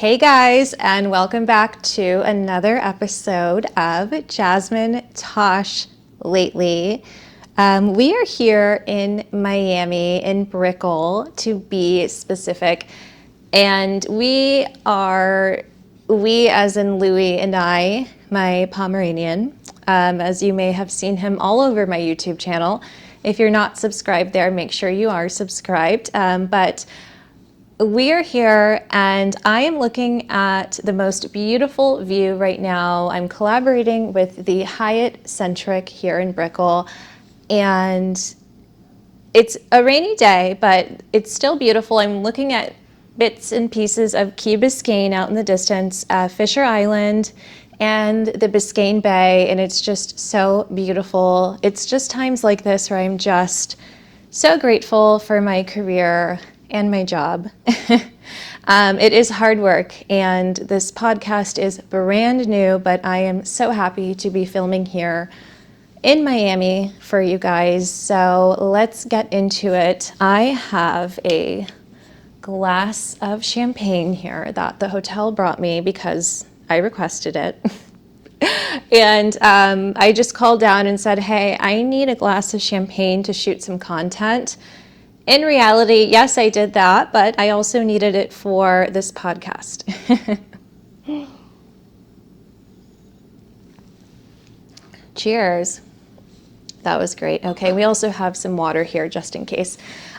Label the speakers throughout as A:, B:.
A: Hey guys, and welcome back to another episode of Jasmine, Tosh, Lately. We are here in Miami, in Brickell, to be specific, and we as in Louie and I, my Pomeranian, as you may have seen him all over my YouTube channel. If you're not subscribed there, make sure you are subscribed. But we are here and I am looking at the most beautiful view right now. I'm collaborating with the Hyatt Centric here in Brickell, and it's a rainy day, but it's still beautiful. I'm looking at bits and pieces of Key Biscayne out in the distance, Fisher Island, and the Biscayne Bay, and it's just so beautiful. It's just times like this where I'm just so grateful for my career and my job. It is hard work, and this podcast is brand new, but I am so happy to be filming here in Miami for you guys. So let's get into it. I have a glass of champagne here that the hotel brought me because I requested it. And I just called down and said, hey, I need a glass of champagne to shoot some content. In reality, yes, I did that, but I also needed it for this podcast. Cheers. That was great. Okay, we also have some water here just in case.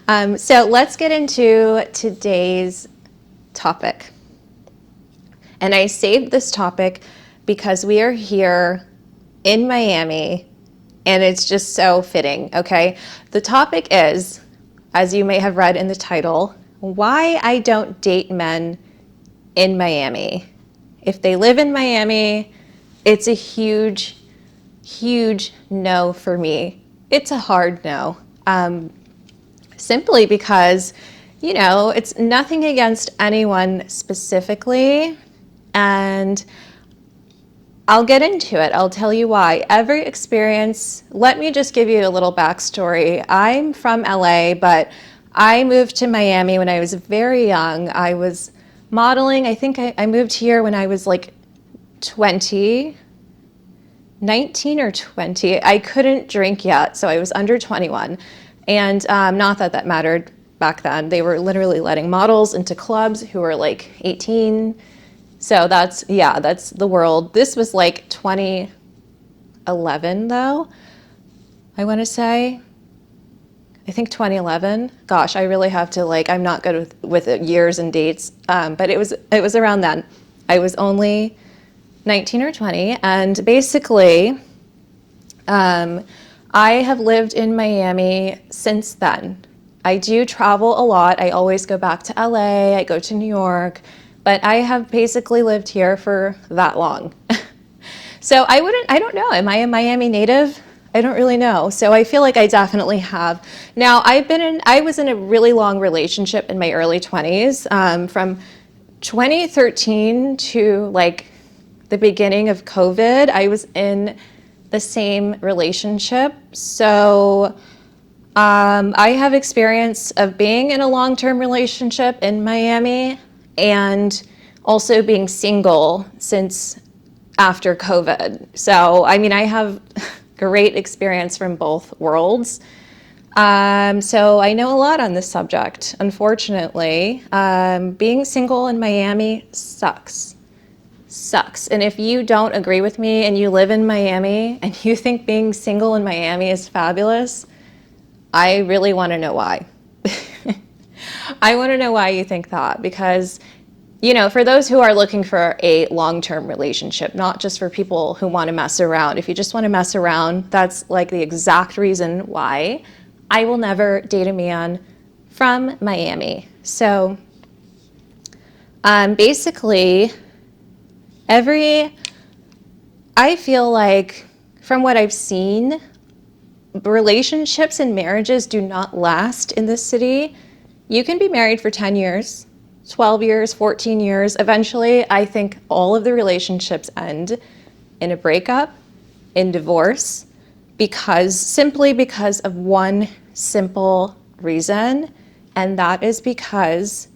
A: So let's get into today's topic. And I saved this topic because we are here in Miami and it's just so fitting, okay? The topic is, as you may have read in the title, why I don't date men in Miami. If they live in Miami, it's a huge, huge no for me. It's a hard no. Simply because, it's nothing against anyone specifically, and I'll get into it. I'll tell you why. Every experience, let me just give you a little backstory. I'm from LA, but I moved to Miami when I was very young. I was modeling. I think I moved here when I was like 19 or 20. I couldn't drink yet, so I was under 21. And not that that mattered back then. They were literally letting models into clubs who were like 18. So that's the world. This was like 2011 though, I want to say. I think 2011. Gosh, I really have to I'm not good with years and dates, but it was around then. I was only 19 or 20, and basically, I have lived in Miami since then. I do travel a lot. I always go back to LA. I go to New York. But I have basically lived here for that long. So I don't know, am I a Miami native? I don't really know. So I feel like I definitely have. Now, I was in a really long relationship in my early 20s, from 2013 to the beginning of COVID. I was in the same relationship. So I have experience of being in a long-term relationship in Miami, and also being single since after COVID. So, I have great experience from both worlds. So I know a lot on this subject. Unfortunately, being single in Miami sucks. And if you don't agree with me and you live in Miami and you think being single in Miami is fabulous, I really want to know why. I want to know why you think that, because, for those who are looking for a long-term relationship, not just for people who want to mess around. If you just want to mess around, that's the exact reason why I will never date a man from Miami. So, basically, I feel like from what I've seen, relationships and marriages do not last in this city. You can be married for 10 years, 12 years, 14 years. Eventually, I think all of the relationships end in a breakup, in divorce, simply because of one simple reason, and that is because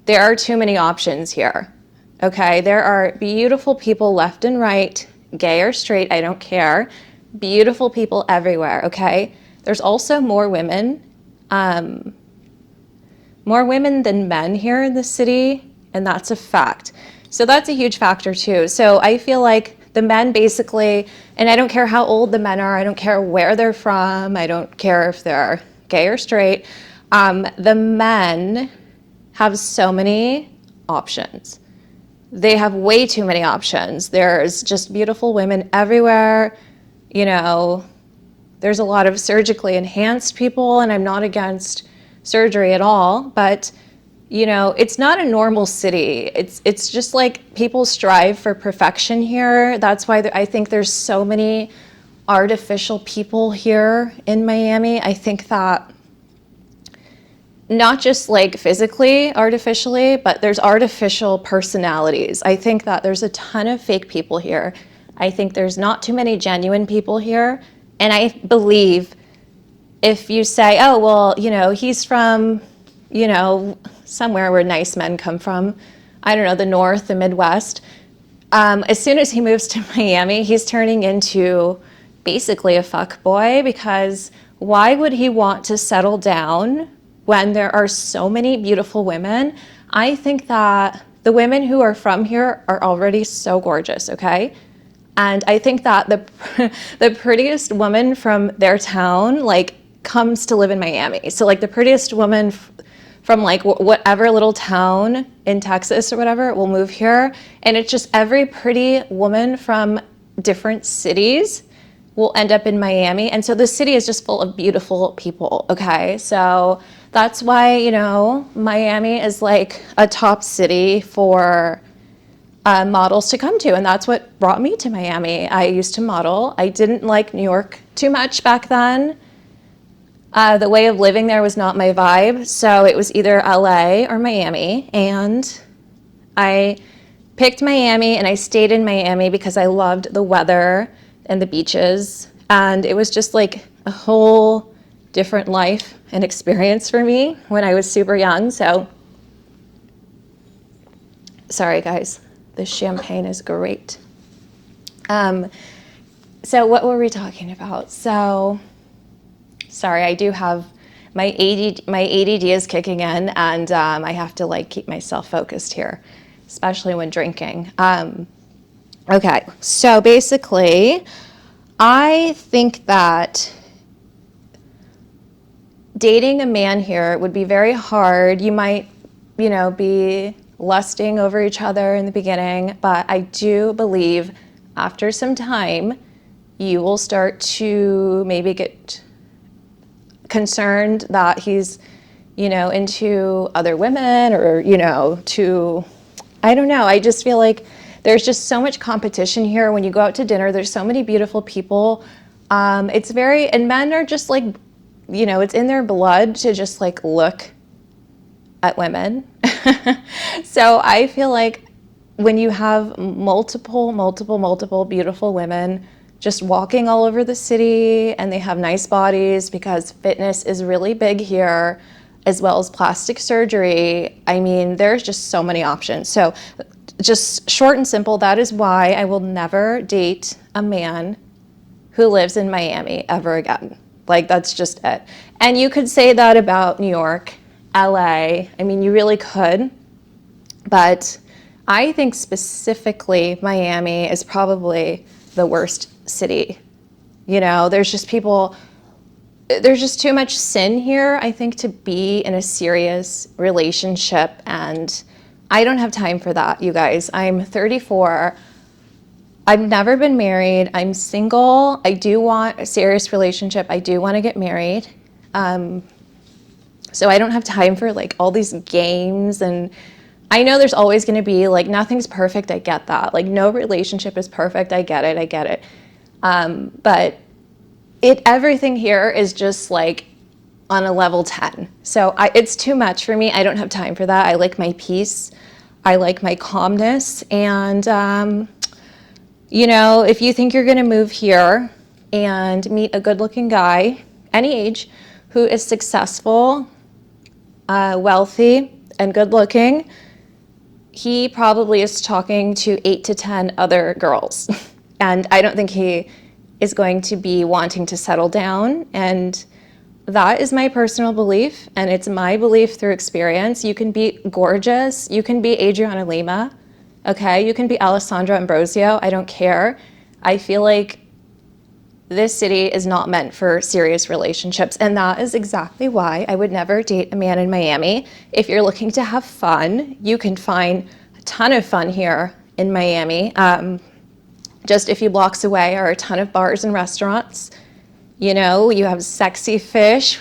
A: there are too many options here. okay? There are beautiful people left and right, gay or straight, I don't care. Beautiful people everywhere, okay? There's also more women than men here in the city, and that's a fact. So that's a huge factor too. So I feel like the men basically, and I don't care how old the men are, I don't care where they're from, I don't care if they're gay or straight, the men have so many options. They have way too many options. There's just beautiful women everywhere, you know, there's a lot of surgically enhanced people, and I'm not against surgery at all, but you know, it's not a normal city. It's just like people strive for perfection here. That's why I think there's so many artificial people here in Miami. I think that not just like physically, artificially, but there's artificial personalities. I think that there's a ton of fake people here. I think there's not too many genuine people here. And I believe if you say, oh, well, you know, he's from, you know, somewhere where nice men come from, I don't know, the North, the Midwest, as soon as he moves to Miami, he's turning into basically a fuckboy, because why would he want to settle down when there are so many beautiful women? I think that the women who are from here are already so gorgeous, okay? And I think that the prettiest woman from their town, like, comes to live in Miami. So like the prettiest woman from like whatever little town in Texas or whatever will move here. And it's just every pretty woman from different cities will end up in Miami. And so the city is just full of beautiful people, okay? So that's why, you know, Miami is like a top city for models to come to. And that's what brought me to Miami. I used to model. I didn't like New York too much back then. The way of living there was not my vibe, so it was either LA or Miami, and I picked Miami, and I stayed in Miami because I loved the weather and the beaches, and it was just like a whole different life and experience for me when I was super young. So, sorry guys, this champagne is great. So what were we talking about? So, sorry, I do have my ADD is kicking in, and I have to like keep myself focused here, especially when drinking. Okay, so basically, I think that dating a man here would be very hard. You might, you know, be lusting over each other in the beginning, but I do believe after some time, you will start to maybe get concerned that he's, you know, into other women, or, you know, I don't know. I just feel like there's just so much competition here. When you go out to dinner, there's so many beautiful people. And men are just like, you know, it's in their blood to just like look at women. So I feel like when you have multiple beautiful women just walking all over the city, and they have nice bodies, because fitness is really big here, as well as plastic surgery. I mean, there's just so many options. So just short and simple, that is why I will never date a man who lives in Miami ever again. Like, that's just it. And you could say that about New York, LA. I mean, you really could. But I think specifically Miami is probably the worst city. You know, there's just too much sin here, I think, to be in a serious relationship, and I don't have time for that, you guys. I'm 34. I've never been married. I'm single. I do want a serious relationship. I do want to get married. So I don't have time for like all these games, and I know there's always going to be like, nothing's perfect. I get that. Like, no relationship is perfect. I get it. But everything here is just like on a level 10. So it's too much for me. I don't have time for that. I like my peace. I like my calmness. And, you know, if you think you're going to move here and meet a good-looking guy, any age, who is successful, wealthy, and good-looking, he probably is talking to 8 to 10 other girls. And I don't think he is going to be wanting to settle down. And that is my personal belief, and it's my belief through experience. You can be gorgeous. You can be Adriana Lima, okay? You can be Alessandra Ambrosio. I don't care. I feel like this city is not meant for serious relationships, and that is exactly why I would never date a man in Miami. If you're looking to have fun, you can find a ton of fun here in Miami. Just a few blocks away are a ton of bars and restaurants. You know, you have Sexy Fish,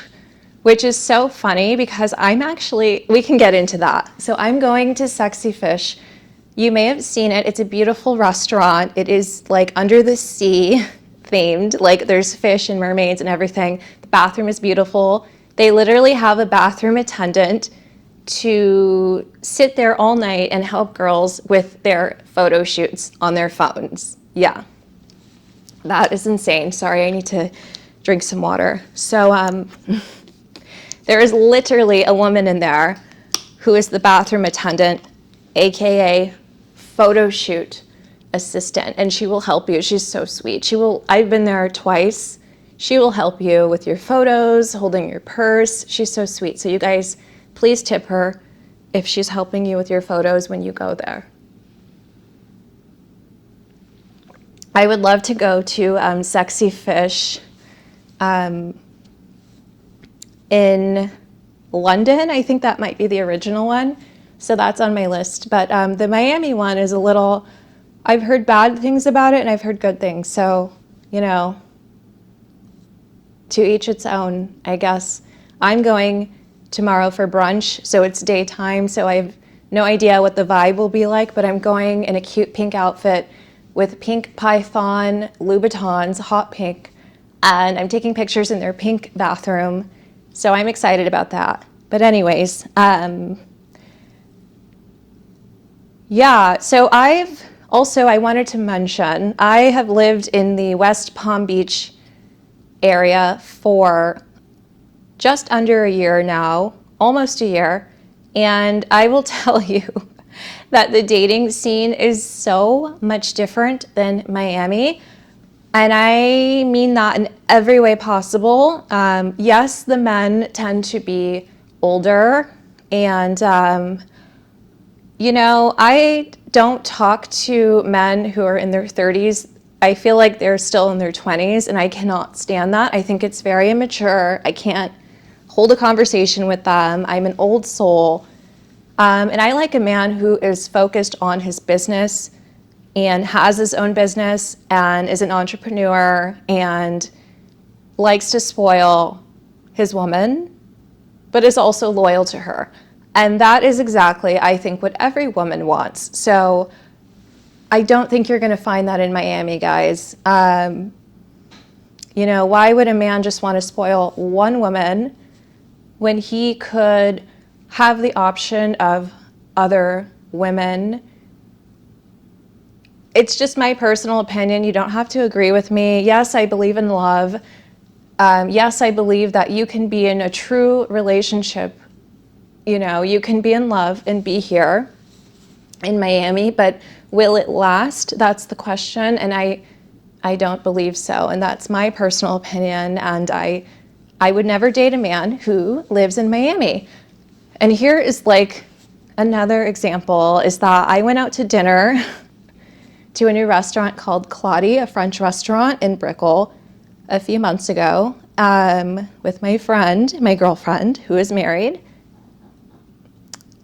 A: which is so funny because we can get into that. So I'm going to Sexy Fish. You may have seen it. It's a beautiful restaurant. It is like under the sea themed. Like there's fish and mermaids and everything. The bathroom is beautiful. They literally have a bathroom attendant to sit there all night and help girls with their photo shoots on their phones. Yeah, that is insane. Sorry, I need to drink some water. So there is literally a woman in there who is the bathroom attendant, AKA photo shoot assistant, and she will help you. She's so sweet. I've been there twice. She will help you with your photos, holding your purse. She's so sweet. So you guys, please tip her if she's helping you with your photos when you go there. I would love to go to Sexy Fish in London. I think that might be the original one. So that's on my list. But the Miami one is I've heard bad things about it and I've heard good things. So, you know, to each its own, I guess. I'm going tomorrow for brunch, so it's daytime, so I have no idea what the vibe will be like, but I'm going in a cute pink outfit with pink python Louboutins, hot pink, and I'm taking pictures in their pink bathroom, so I'm excited about that. But anyways, yeah, so I wanted to mention, I have lived in the West Palm Beach area for just under a year now, almost a year, and I will tell you that the dating scene is so much different than Miami, and I mean that in every way possible. Yes, the men tend to be older, and you know, I don't talk to men who are in their 30s. I feel like they're still in their 20s, and I cannot stand that. I think it's very immature. I can't hold a conversation with them. I'm an old soul. And I like a man who is focused on his business and has his own business and is an entrepreneur and likes to spoil his woman, but is also loyal to her. And that is exactly, I think, what every woman wants. So I don't think you're going to find that in Miami, guys. You know, why would a man just want to spoil one woman when he could have the option of other women? It's just my personal opinion. You don't have to agree with me. Yes, I believe in love. Yes, I believe that you can be in a true relationship. You know, you can be in love and be here in Miami, but will it last? That's the question, and I don't believe so, and that's my personal opinion, and I would never date a man who lives in Miami. And here is like another example is that I went out to dinner to a new restaurant called Claudie, a French restaurant in Brickell a few months ago with my friend, my girlfriend, who is married.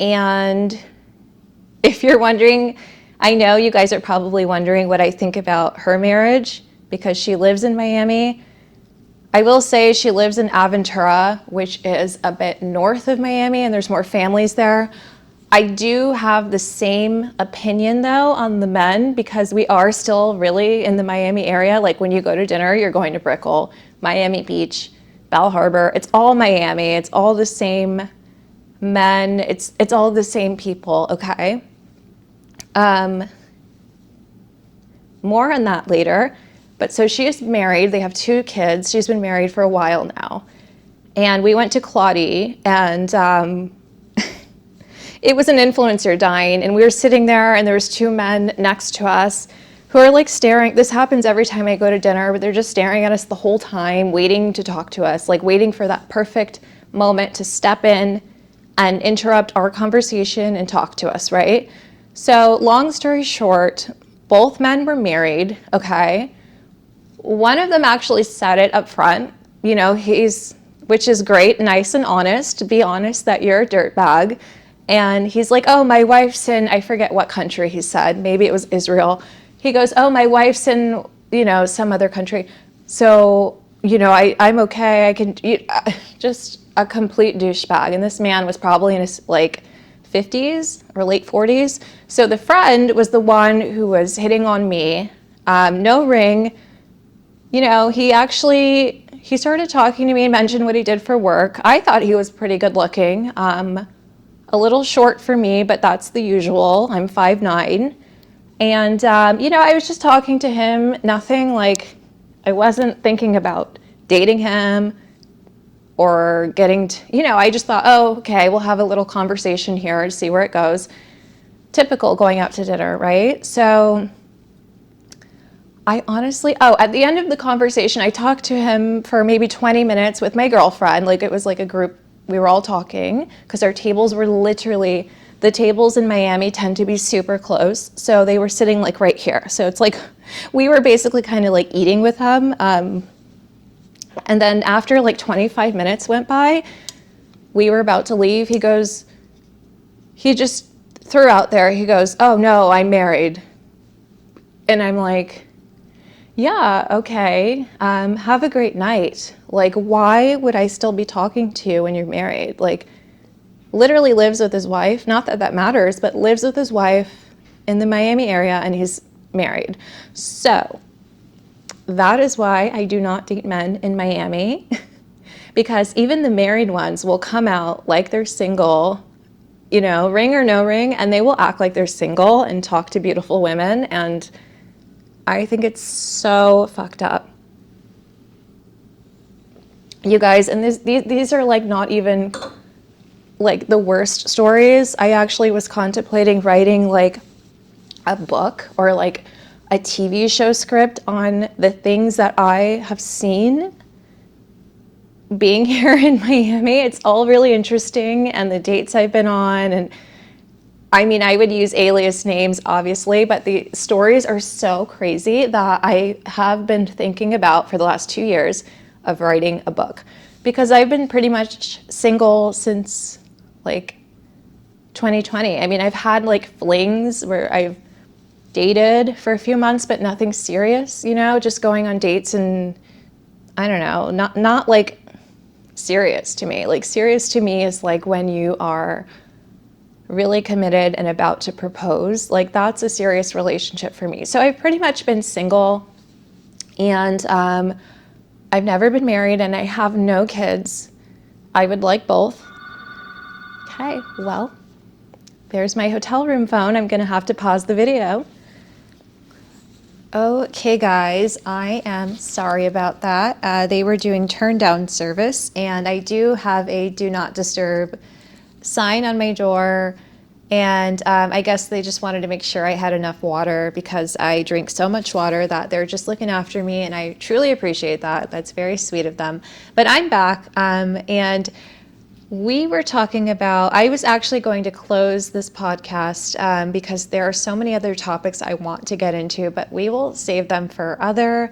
A: And if you're wondering, I know you guys are probably wondering what I think about her marriage because she lives in Miami. I will say she lives in Aventura, which is a bit north of Miami, and there's more families there. I do have the same opinion, though, on the men because we are still really in the Miami area. Like when you go to dinner, you're going to Brickell, Miami Beach, Bal Harbour. It's all Miami. It's all the same men. It's all the same people, okay? More on that later. But so she is married. They have 2 kids. She's been married for a while now. And we went to Claudie, and it was an influencer dying, and we were sitting there, and there was two men next to us who are like staring. This happens every time I go to dinner, but they're just staring at us the whole time, waiting to talk to us, like waiting for that perfect moment to step in and interrupt our conversation and talk to us, right? So long story short, both men were married, okay? One of them actually said it up front, you know, which is great, nice and honest, be honest that you're a dirtbag. And he's like, oh, my wife's in, I forget what country he said, maybe it was Israel. He goes, oh, my wife's in, you know, some other country. So, you know, I'm okay, I can, just a complete douchebag. And this man was probably in his like 50s or late 40s. So the friend was the one who was hitting on me, no ring. You know, he started talking to me and mentioned what he did for work. I thought he was pretty good looking, a little short for me, but that's the usual. I'm 5'9". And, you know, I was just talking to him, nothing like, I wasn't thinking about dating him or getting to, you know, I just thought, oh, okay, we'll have a little conversation here to see where it goes. Typical going out to dinner, right? So I honestly, at the end of the conversation, I talked to him for maybe 20 minutes with my girlfriend. Like, it was like a group, we were all talking, because our tables were literally, the tables in Miami tend to be super close. So they were sitting like right here. So it's like, we were basically kind of like eating with him. And then after like 25 minutes went by, we were about to leave. He just threw out there, he goes, oh no, I'm married. And I'm like, yeah, okay, have a great night. Like, why would I still be talking to you when you're married? Like, literally lives with his wife, not that that matters, but lives with his wife in the Miami area, and he's married. So that is why I do not date men in Miami, because even the married ones will come out like they're single, you know, ring or no ring, and they will act like they're single and talk to beautiful women, and I think it's so fucked up. You guys, and these are like not even like the worst stories. I actually was contemplating writing like a book or like a TV show script on the things that I have seen being here in Miami. It's all really interesting, and the dates I've been on, and I mean, I would use alias names, obviously, but the stories are so crazy that I have been thinking about for the last 2 years of writing a book, because I've been pretty much single since like 2020. I mean, I've had like flings where I've dated for a few months, but nothing serious, you know, just going on dates, and I don't know, not like serious to me. Like, serious to me is like when you are really committed and about to propose. Like, that's a serious relationship for me. So I've pretty much been single, and I've never been married, and I have no kids. I would like both. Okay, well, there's my hotel room phone. I'm gonna have to pause the video. Okay, guys, I am sorry about that. They were doing turn down service, and I do have a do not disturb sign on my door, and I guess they just wanted to make sure I had enough water, because I drink so much water that they're just looking after me, and I truly appreciate that. That's very sweet of them. But I'm back, and we were talking about, I was actually going to close this podcast because there are so many other topics I want to get into, but we will save them for other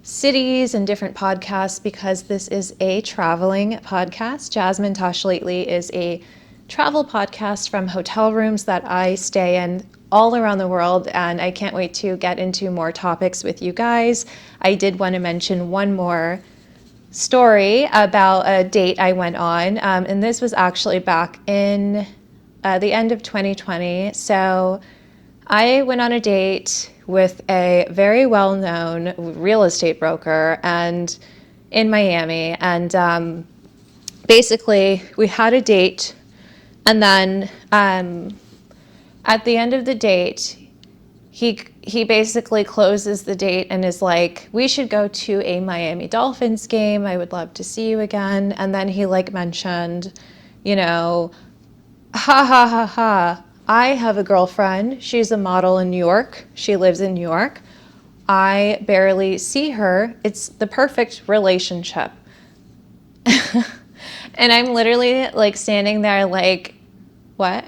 A: cities and different podcasts, because this is a traveling podcast. Jasmine, Tosh Lately is a travel podcast from hotel rooms that I stay in all around the world, and I can't wait to get into more topics with you guys. I did want to mention one more story about a date I went on, and this was actually back in the end of 2020. So I went on a date with a very well-known real estate broker and in Miami, and basically we had a date, and then at the end of the date, he basically closes the date and is like, we should go to a Miami Dolphins game. I would love to see you again. And then he like mentioned, you know, Ha ha ha ha. I have a girlfriend. She's a model in New York. She lives in New York. I barely see her. It's the perfect relationship. And I'm literally like standing there like, what?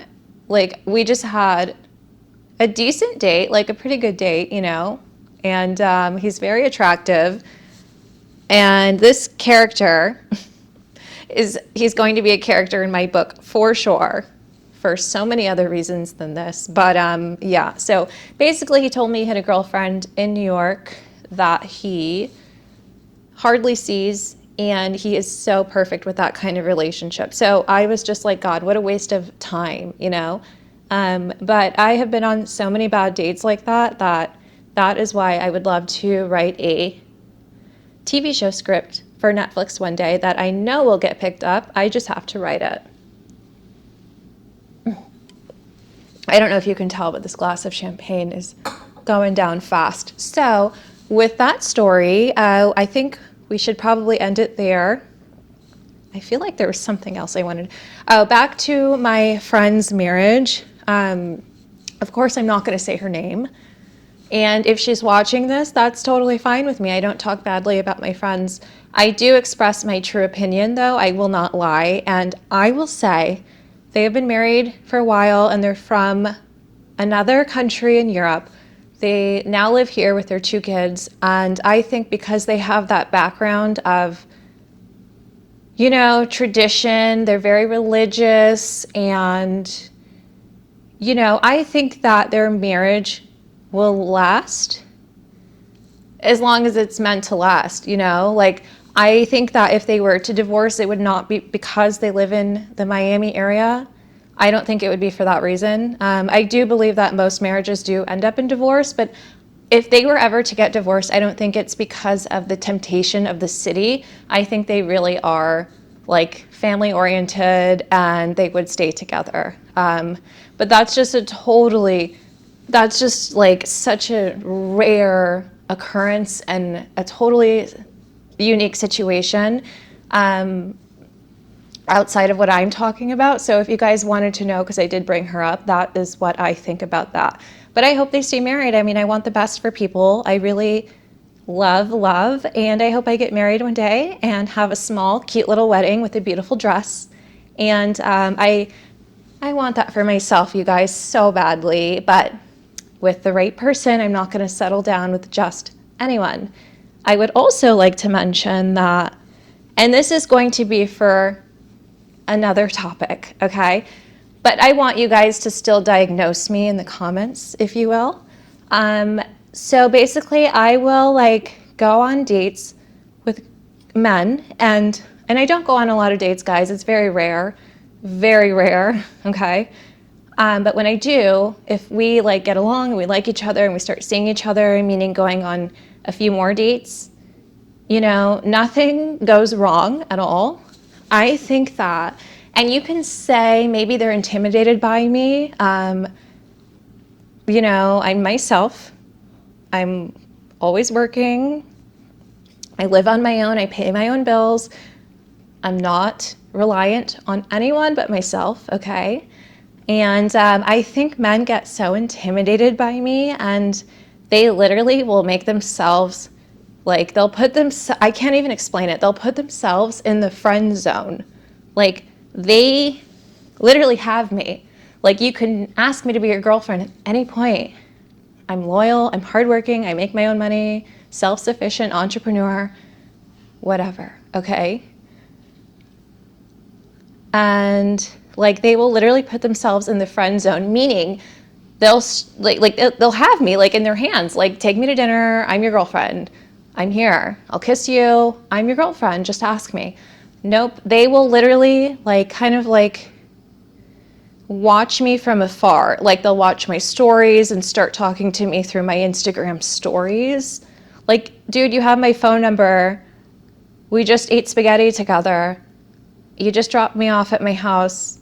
A: Like, we just had a decent date, like a pretty good date, you know? And he's very attractive. And this character he's going to be a character in my book for sure, for so many other reasons than this. But yeah, so basically he told me he had a girlfriend in New York that he hardly sees, and he is so perfect with that kind of relationship. So I was just like, God, what a waste of time, you know? But I have been on so many bad dates like that is why I would love to write a TV show script for Netflix one day that I know will get picked up. I just have to write it. I don't know if you can tell, but this glass of champagne is going down fast. So with that story, I think we should probably end it there. I feel like there was something else I wanted. Oh, back to my friend's marriage. Of course, I'm not going to say her name. And if she's watching this, that's totally fine with me. I don't talk badly about my friends. I do express my true opinion, though. I will not lie. And I will say they have been married for a while, and they're from another country in Europe. They now live here with their 2 kids. And I think because they have that background of, you know, tradition, they're very religious. And, you know, I think that their marriage will last as long as it's meant to last, you know? Like, I think that if they were to divorce, it would not be because they live in the Miami area. I don't think it would be for that reason. I do believe that most marriages do end up in divorce, but if they were ever to get divorced, I don't think it's because of the temptation of the city. I think they really are like family oriented and they would stay together. But that's just that's just like such a rare occurrence and a totally unique situation outside of what I'm talking about. So if you guys wanted to know, because I did bring her up, that is what I think about that. But I hope they stay married. I mean, I want the best for people. I really love, and I hope I get married one day and have a small, cute little wedding with a beautiful dress. And I want that for myself, you guys, so badly. But with the right person, I'm not going to settle down with just anyone. I would also like to mention that, and this is going to be for another topic, okay? But I want you guys to still diagnose me in the comments, if you will. So basically, I will like go on dates with men, and I don't go on a lot of dates, guys. It's very rare, okay? But when I do, if we like get along and we like each other and we start seeing each other, meaning going on a few more dates, you know, nothing goes wrong at all. I think that, and you can say maybe they're intimidated by me. You know, I'm myself. I'm always working. I live on my own. I pay my own bills. I'm not reliant on anyone but myself, okay? And I think men get so intimidated by me, and they literally will make themselves, like, they'll put them, I can't even explain it. They'll put themselves in the friend zone. Like, they literally have me. Like, you can ask me to be your girlfriend at any point. I'm loyal, I'm hardworking, I make my own money, self-sufficient, entrepreneur, whatever, okay? And like, they will literally put themselves in the friend zone, meaning they'll they'll have me like in their hands, like, take me to dinner, I'm your girlfriend, I'm here, I'll kiss you, I'm your girlfriend, just ask me. Nope, they will literally like kind of like watch me from afar. Like, they'll watch my stories and start talking to me through my Instagram stories. Like, dude, you have my phone number. We just ate spaghetti together. You just dropped me off at my house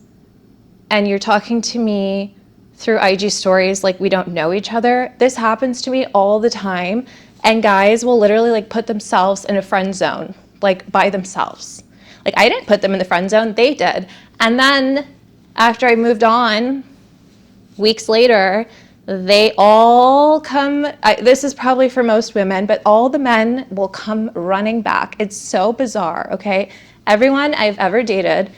A: and you're talking to me through IG stories like we don't know each other. This happens to me all the time. And guys will literally like put themselves in a friend zone, like by themselves. Like, I didn't put them in the friend zone, they did. And then after I moved on, weeks later, they all come, this is probably for most women, but all the men will come running back. It's so bizarre, okay? Everyone I've ever dated,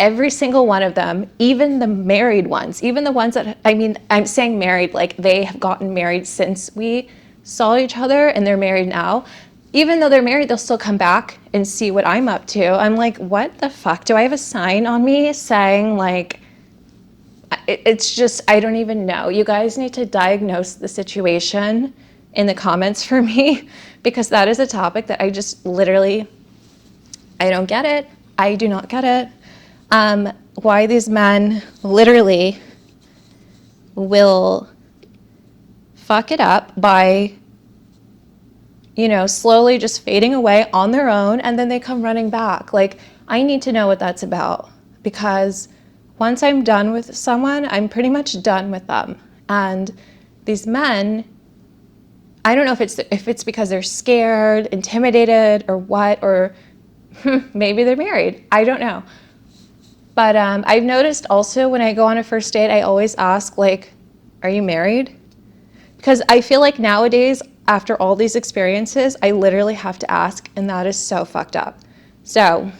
A: every single one of them, even the married ones, even the ones that, I mean, I'm saying married, like they have gotten married since we saw each other and they're married now. Even though they're married, they'll still come back and see what I'm up to. I'm like, what the fuck? Do I have a sign on me saying like, it's just, I don't even know. You guys need to diagnose the situation in the comments for me, because that is a topic that I just literally, I don't get it. I do not get it. Why these men literally will fuck it up by, you know, slowly just fading away on their own, and then they come running back. Like, I need to know what that's about, because once I'm done with someone, I'm pretty much done with them. And these men, I don't know if it's because they're scared, intimidated, or what, or maybe they're married. I don't know. But I've noticed also when I go on a first date, I always ask, like, are you married? Because I feel like nowadays, after all these experiences, I literally have to ask, and that is so fucked up. So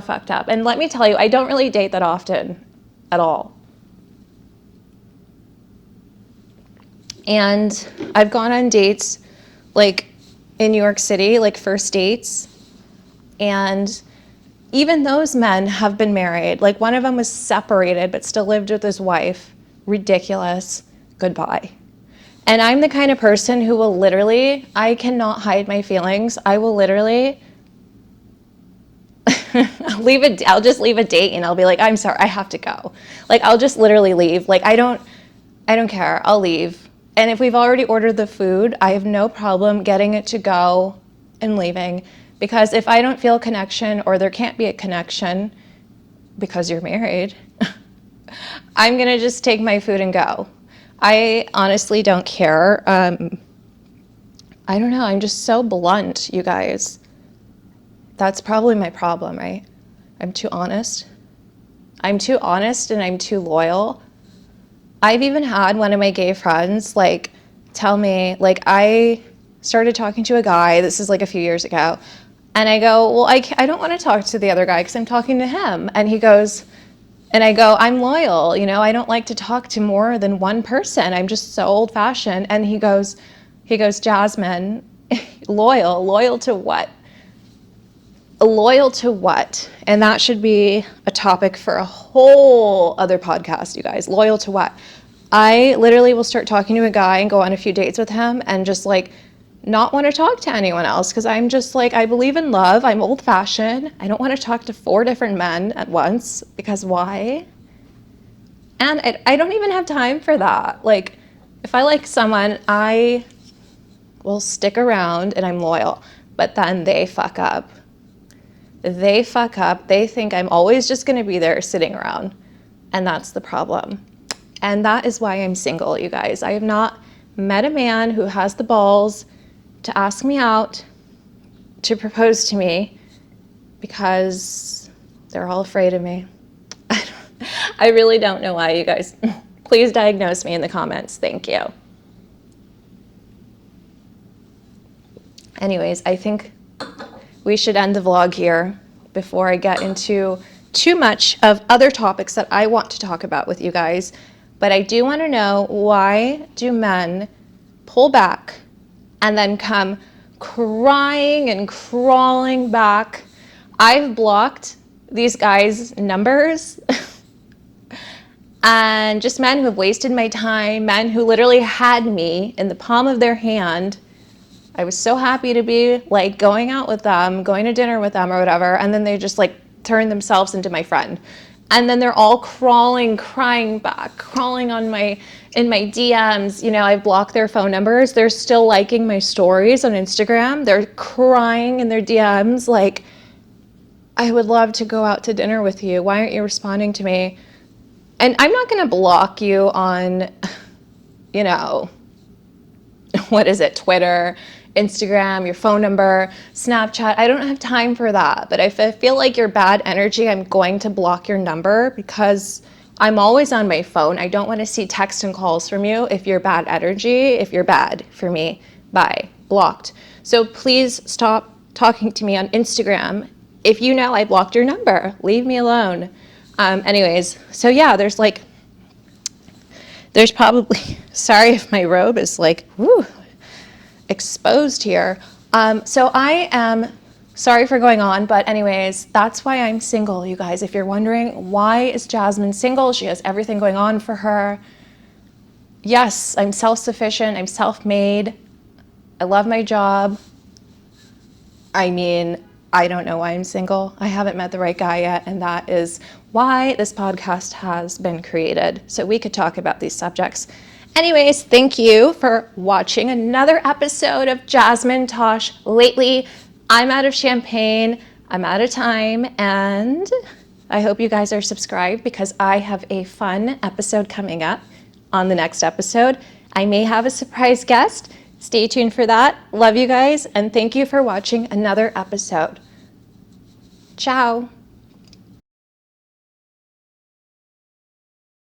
A: fucked up. And let me tell you, I don't really date that often at all. And I've gone on dates, like in New York City, like first dates, and even those men have been married. Like one of them was separated but still lived with his wife. Ridiculous. Goodbye. And I'm the kind of person who will literally, I cannot hide my feelings. I will literally I'll just leave a date and I'll be like, I'm sorry, I have to go. Like, I'll just literally leave. Like, I don't care. I'll leave. And if we've already ordered the food, I have no problem getting it to go and leaving. Because if I don't feel a connection, or there can't be a connection because you're married, I'm going to just take my food and go. I honestly don't care. I don't know. I'm just so blunt, you guys. That's probably my problem, right? I'm too honest. I'm too honest and I'm too loyal. I've even had one of my gay friends like tell me, like, I started talking to a guy, this is like a few years ago, and I go, well, I don't want to talk to the other guy because I'm talking to him. And he goes, and I go, I'm loyal, you know, I don't like to talk to more than one person. I'm just so old fashioned. And he goes, Jasmine, loyal to what? Loyal to what? And that should be a topic for a whole other podcast, you guys. Loyal to what? I literally will start talking to a guy and go on a few dates with him and just like not want to talk to anyone else, because I'm just like, I believe in love. I'm old fashioned. I don't want to talk to 4 different men at once, because why? And I don't even have time for that. Like, if I like someone, I will stick around and I'm loyal, but then they fuck up. They fuck up. They think I'm always just going to be there sitting around. And that's the problem. And that is why I'm single, you guys. I have not met a man who has the balls to ask me out, to propose to me, because they're all afraid of me. I really don't know why, you guys. Please diagnose me in the comments. Thank you. Anyways, I think we should end the vlog here before I get into too much of other topics that I want to talk about with you guys. But I do want to know, why do men pull back and then come crying and crawling back? I've blocked these guys' numbers and just men who have wasted my time, men who literally had me in the palm of their hand. I was so happy to be like going out with them, going to dinner with them or whatever, and then they just like turn themselves into my friend. And then they're all crawling, crying back, crawling in my DMs. You know, I've blocked their phone numbers. They're still liking my stories on Instagram. They're crying in their DMs like, I would love to go out to dinner with you. Why aren't you responding to me? And I'm not going to block you on, you know, what is it, Twitter, Instagram, your phone number, Snapchat. I don't have time for that. But if I feel like you're bad energy, I'm going to block your number because I'm always on my phone. I don't want to see text and calls from you if you're bad energy, if you're bad for me. Bye. Blocked. So please stop talking to me on Instagram. If you know I blocked your number, leave me alone. Anyways, so yeah, there's probably, sorry if my robe is like, woo, exposed here. So I am sorry for going on, but anyways, that's why I'm single, you guys. If you're wondering, why is Jasmine single? She has everything going on for her. Yes, I'm self-sufficient, I'm self-made, I love my job. I mean, I don't know why I'm single. I haven't met the right guy yet, and that is why this podcast has been created, so we could talk about these subjects. Anyways, thank you for watching another episode of Jasmine Tosh Lately. I'm out of champagne, I'm out of time, and I hope you guys are subscribed because I have a fun episode coming up on the next episode. I may have a surprise guest. Stay tuned for that. Love you guys, and thank you for watching another episode. Ciao.